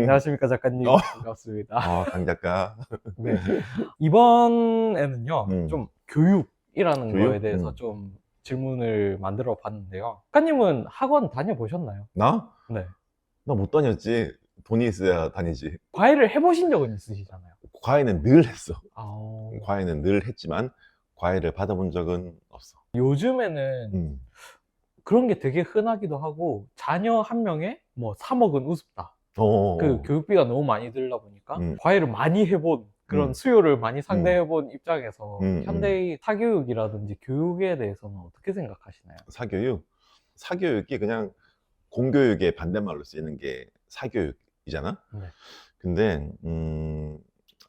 안녕하십니까, 작가님. 어, 반갑습니다. 강 작가. 네. 이번에는요, 음, 좀 교육이라는 거에 교육? 대해서 좀 질문을 만들어 봤는데요. 작가님은 학원 다녀보셨나요? 나? 네. 나 못 다녔지. 돈이 있어야 다니지. 과외를 해보신 적은 있으시잖아요. 과외는 늘 했어. 아, 과외는 늘 했지만, 과외를 받아본 적은 없어. 요즘에는 음, 그런 게 되게 흔하기도 하고, 자녀 한 명에 뭐 3억은 우습다. 어, 어, 그 어. 교육비가 너무 많이 들다 보니까 음, 과외를 많이 해본 그런 음, 수요를 많이 음, 상대해본 입장에서 음. 현대의 사교육이라든지 교육에 대해서는 어떻게 생각하시나요? 사교육? 사교육이 그냥 공교육의 반대말로 쓰이는 게 사교육이잖아? 네. 근데,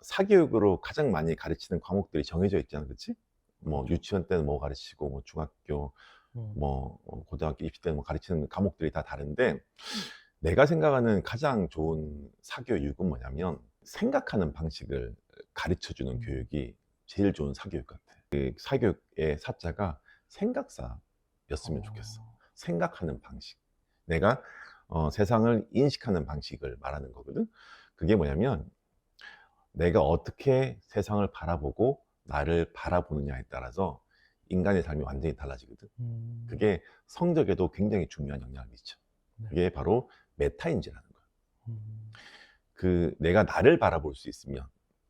사교육으로 가장 많이 가르치는 과목들이 정해져 있잖아, 그치? 뭐, 그렇죠. 유치원 때는 뭐 가르치고, 뭐, 중학교, 음, 뭐 고등학교 입시 때는 뭐 가르치는 과목들이 다 다른데 내가 생각하는 가장 좋은 사교육은 뭐냐면 생각하는 방식을 가르쳐 주는 음. 교육이 제일 좋은 사교육 같아. 그 사교육의 사자가 생각사였으면 좋겠어. 어, 생각하는 방식. 내가 세상을 인식하는 방식을 말하는 거거든. 그게 뭐냐면 내가 어떻게 세상을 바라보고 나를 바라보느냐에 따라서 인간의 삶이 완전히 달라지거든. 음, 그게 성적에도 굉장히 중요한 영향을 미쳐. 네. 그게 바로 메타인지라는 거야. 음, 그 내가 나를 바라볼 수 있으면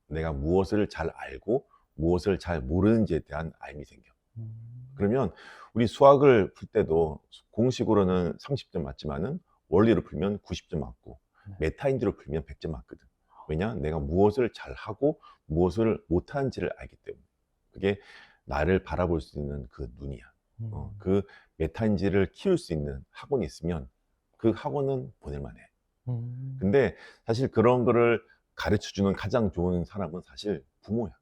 내가 무엇을 잘 알고 무엇을 잘 모르는지에 대한 알미 생겨. 음, 그러면 우리 수학을 풀 때도 공식으로는 30점 맞지만은 원리로 풀면 90점 맞고 네. 메타인지로 풀면 100점 맞거든. 왜냐? 내가 무엇을 잘하고 무엇을 못하는지를 알기 때문에. 그게 나를 바라볼 수 있는 그 눈이야. 음, 그 메타인지를 키울 수 있는 학원이 있으면 그 학원은 보낼만 해. 음, 근데 사실 그런 거를 가르쳐 주는 가장 좋은 사람은 사실 부모야.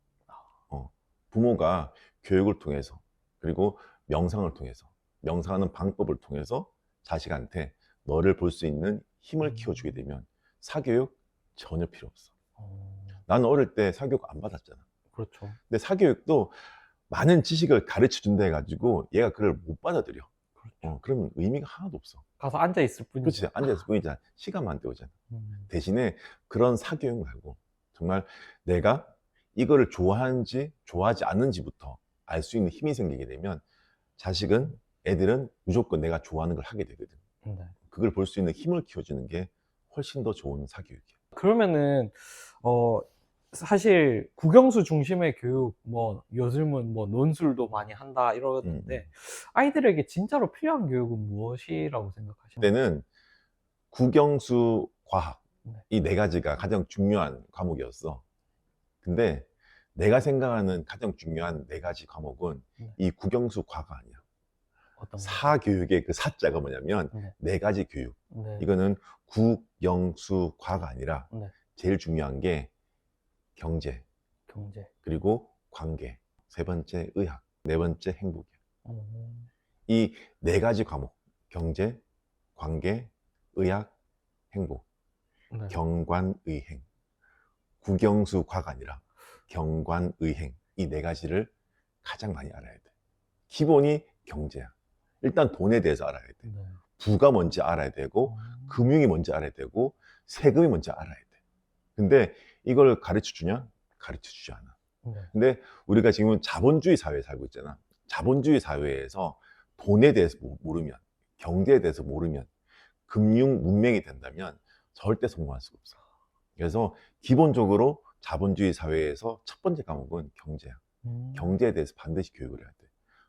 어, 부모가 교육을 통해서 그리고 명상을 통해서 명상하는 방법을 통해서 자식한테 너를 볼 수 있는 힘을 키워주게 음, 되면 사교육 전혀 필요 없어. 어, 나는 어릴 때 사교육 안 받았잖아. 그렇죠. 근데 사교육도 많은 지식을 가르쳐 준다 해가지고 얘가 그걸 못 받아들여. 그렇죠. 그러면 의미가 하나도 없어. 가서 앉아 있을 그렇지. 뿐이죠. 앉아있을 뿐이잖아. 시간만 때우잖아. 음, 대신에 그런 사교육 말고 정말 내가 이거를 좋아하는지 좋아하지 않는지부터 알 수 있는 힘이 생기게 되면 자식은 애들은 무조건 내가 좋아하는 걸 하게 되거든. 네. 그걸 볼 수 있는 힘을 키워주는 게 훨씬 더 좋은 사교육이야. 그러면은 어 사실 국영수 중심의 교육 뭐 요즘은 뭐 논술도 많이 한다 음, 이러는데 음. 아이들에게 진짜로 필요한 교육은 무엇이라고 생각하시나요? 그때는 국영수 과학 네. 이 네 가지가 가장 중요한 과목이었어. 근데 내가 생각하는 가장 중요한 네 가지 과목은 네. 이 국영수 과가 아니야. 어떤 거죠? 사교육의 그 사자가 뭐냐면 네. 네 가지 교육. 네. 이거는 국영수과가 아니라 네. 제일 중요한 게 경제, 경제. 그리고 관계, 세 번째 의학, 네 번째 행복이야. 어, 이 네 가지 과목, 경제, 관계, 의학, 행복, 네. 경관의행, 국영수과가 아니라 경관의행 이 네 가지를 가장 많이 알아야 돼. 기본이 경제야. 일단 돈에 대해서 알아야 돼. 네. 부가 뭔지 알아야 되고, 어, 금융이 뭔지 알아야 되고, 세금이 뭔지 알아야 돼. 근데 이걸 가르쳐 주냐? 가르쳐 주지 않아. 네. 근데 우리가 지금은 자본주의 사회에 살고 있잖아. 자본주의 사회에서 돈에 대해서 모르면, 경제에 대해서 모르면, 금융 문맹이 된다면 절대 성공할 수가 없어. 그래서 기본적으로 자본주의 사회에서 첫 번째 과목은 경제야. 음, 경제에 대해서 반드시 교육을 해야 돼.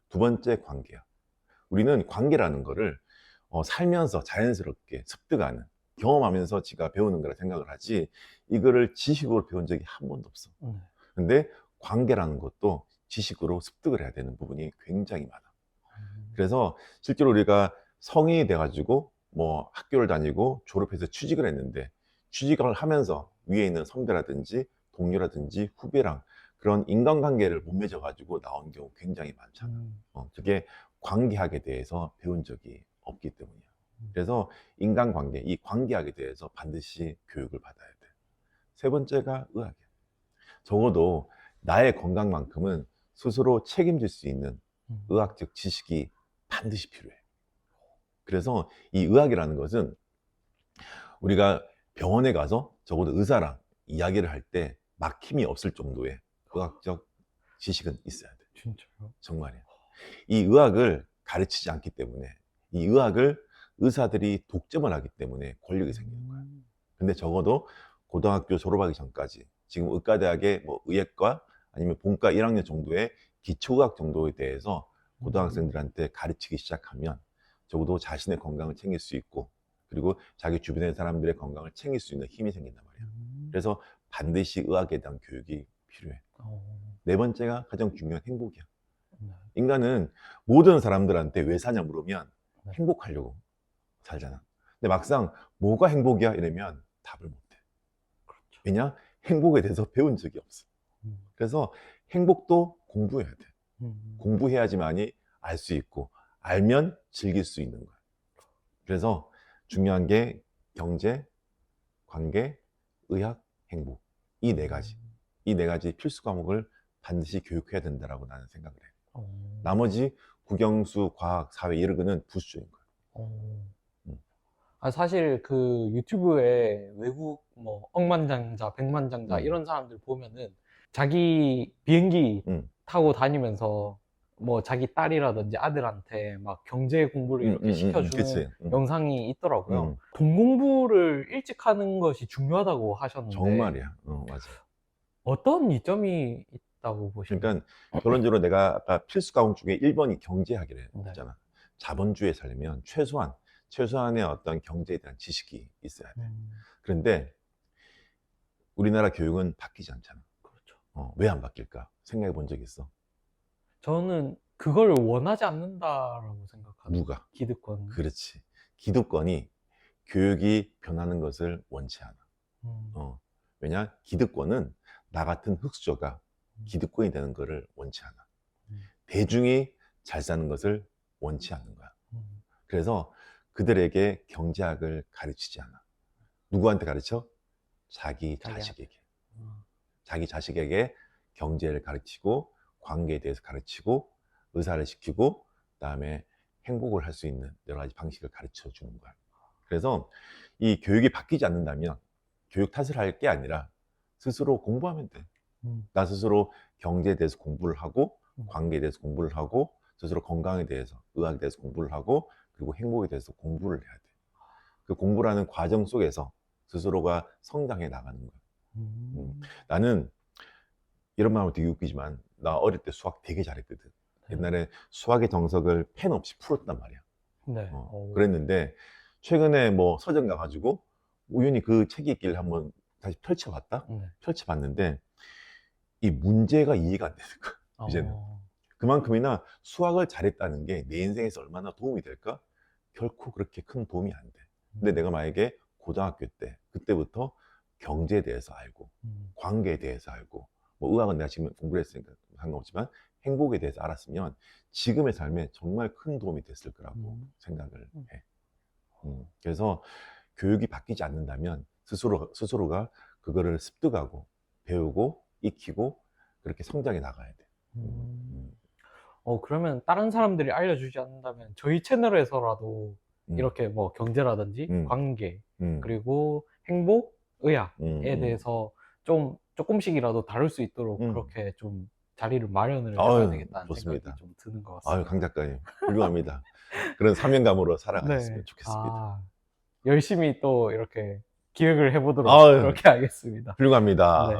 두 번째 관계야. 우리는 관계라는 거를 살면서 자연스럽게 습득하는 경험하면서 지가 배우는 거라 생각을 하지 이거를 지식으로 배운 적이 한 번도 없어. 네. 근데 관계라는 것도 지식으로 습득을 해야 되는 부분이 굉장히 많아. 음, 그래서 실제로 우리가 성인이 돼가지고 뭐 학교를 다니고 졸업해서 취직을 했는데 취직을 하면서 위에 있는 선배라든지 동료라든지 후배랑 그런 인간관계를 못 맺어가지고 나온 경우 굉장히 많잖아. 음, 그게 관계학에 대해서 배운 적이 없기 때문이야. 음. 그래서 인간관계, 이 관계학에 대해서 반드시 교육을 받아야 돼. 세 번째가 의학이야. 적어도 나의 건강만큼은 스스로 책임질 수 있는 음. 의학적 지식이 반드시 필요해. 그래서 이 의학이라는 것은 우리가 병원에 가서 적어도 의사랑 이야기를 할 때 막힘이 없을 정도의 의학적 지식은 있어야 돼. 진짜요? 정말이야. 이 의학을 가르치지 않기 때문에, 이 의학을 의사들이 독점을 하기 때문에 권력이 생기는 거야. 근데 적어도 고등학교 졸업하기 전까지 지금 의과대학의 뭐 의예과 아니면 본과 1학년 정도의 기초의학 정도에 대해서 고등학생들한테 가르치기 시작하면 적어도 자신의 건강을 챙길 수 있고, 그리고 자기 주변의 사람들의 건강을 챙길 수 있는 힘이 생긴단 말이야. 그래서 반드시 의학에 대한 교육이 필요해. 네 번째가 가장 중요한 행복이야. 네. 인간은 모든 사람들한테 왜 사냐 물으면 네. 행복하려고 살잖아. 근데 막상 뭐가 행복이야 이러면 답을 못해. 그렇죠. 왜냐? 행복에 대해서 배운 적이 없어. 그래서 행복도 공부해야 돼. 공부해야지만이 알 수 있고, 알면 즐길 수 있는 거야. 그래서 중요한 게 경제, 관계, 의학, 행복. 이 네 가지. 이 네 가지 필수 과목을 반드시 교육해야 된다라고 나는 생각을 해. 나머지 국영수, 과학, 사회 이런 거는 부수적인 거야. 사실 그 유튜브에 외국 뭐 억만장자, 백만장자 이런 사람들 보면은 자기 비행기 타고 다니면서 뭐 자기 딸이라든지 아들한테 막 경제 공부를 이렇게 시켜주는 그치. 영상이 있더라고요. 돈 공부를 일찍 하는 것이 중요하다고 하셨는데 정말이야. 맞아. 어떤 이점이 있다고 보시나요? 그러니까 결론적으로 내가 아까 필수 과목 중에 1번이 경제학이래 네. 했잖아. 자본주의에 살려면 최소한의 어떤 경제에 대한 지식이 있어야 돼. 그런데 우리나라 교육은 바뀌지 않잖아. 그렇죠. 왜 안 바뀔까? 생각해 본 적 있어? 저는 그걸 원하지 않는다라고 생각하는 누가? 기득권. 그렇지. 기득권이 교육이 변하는 것을 원치 않아. 왜냐? 기득권은 나 같은 흑수저가 기득권이 되는 것을 원치 않아. 대중이 잘 사는 것을 원치 않는 거야. 그래서 그들에게 경제학을 가르치지 않아. 누구한테 가르쳐? 자기 자식에게. 자기 자식에게 경제를 가르치고, 관계에 대해서 가르치고, 의사를 시키고, 그다음에 행복을 할 수 있는 여러 가지 방식을 가르쳐 주는 거야. 그래서 이 교육이 바뀌지 않는다면 교육 탓을 할 게 아니라 스스로 공부하면 돼. 나 스스로 경제에 대해서 공부를 하고, 관계에 대해서 공부를 하고, 스스로 건강에 대해서, 의학에 대해서 공부를 하고, 그리고 행복에 대해서 공부를 해야 돼. 그 공부라는 과정 속에서 스스로가 성장해 나가는 거야. 나는 이런 말하면 되게 웃기지만 나 어릴 때 수학 되게 잘했거든. 옛날에 수학의 정석을 펜 없이 풀었단 말이야. 네. 그랬는데 최근에 뭐 서점 가가지고 우연히 그 책이 있길래 한번 다시 펼쳐봤다? 펼쳐봤는데 이 문제가 이해가 안 되는 거야, 이제는. 그만큼이나 수학을 잘했다는 게 내 인생에서 얼마나 도움이 될까? 결코 그렇게 큰 도움이 안 돼. 근데 내가 만약에 고등학교 때, 그때부터 경제에 대해서 알고, 관계에 대해서 알고, 뭐 의학은 내가 지금 공부를 했으니까 상관없지만 행복에 대해서 알았으면 지금의 삶에 정말 큰 도움이 됐을 거라고 생각을 해. 그래서 교육이 바뀌지 않는다면 스스로가 그거를 습득하고 배우고 익히고 그렇게 성장해 나가야 돼. 그러면 다른 사람들이 알려주지 않는다면 저희 채널에서라도 이렇게 뭐 경제라든지 관계 그리고 행복, 의학에 대해서 좀 조금씩이라도 다룰 수 있도록 그렇게 좀 자리를 마련을 해봐야 되겠다는 좋습니다. 생각이 좀 드는 것 같습니다. 강 작가님 훌륭합니다. 그런 사명감으로 살아가셨으면 네. 좋겠습니다. 열심히 또 이렇게 기획을 해보도록 아유. 그렇게 하겠습니다. 훌륭합니다. 네.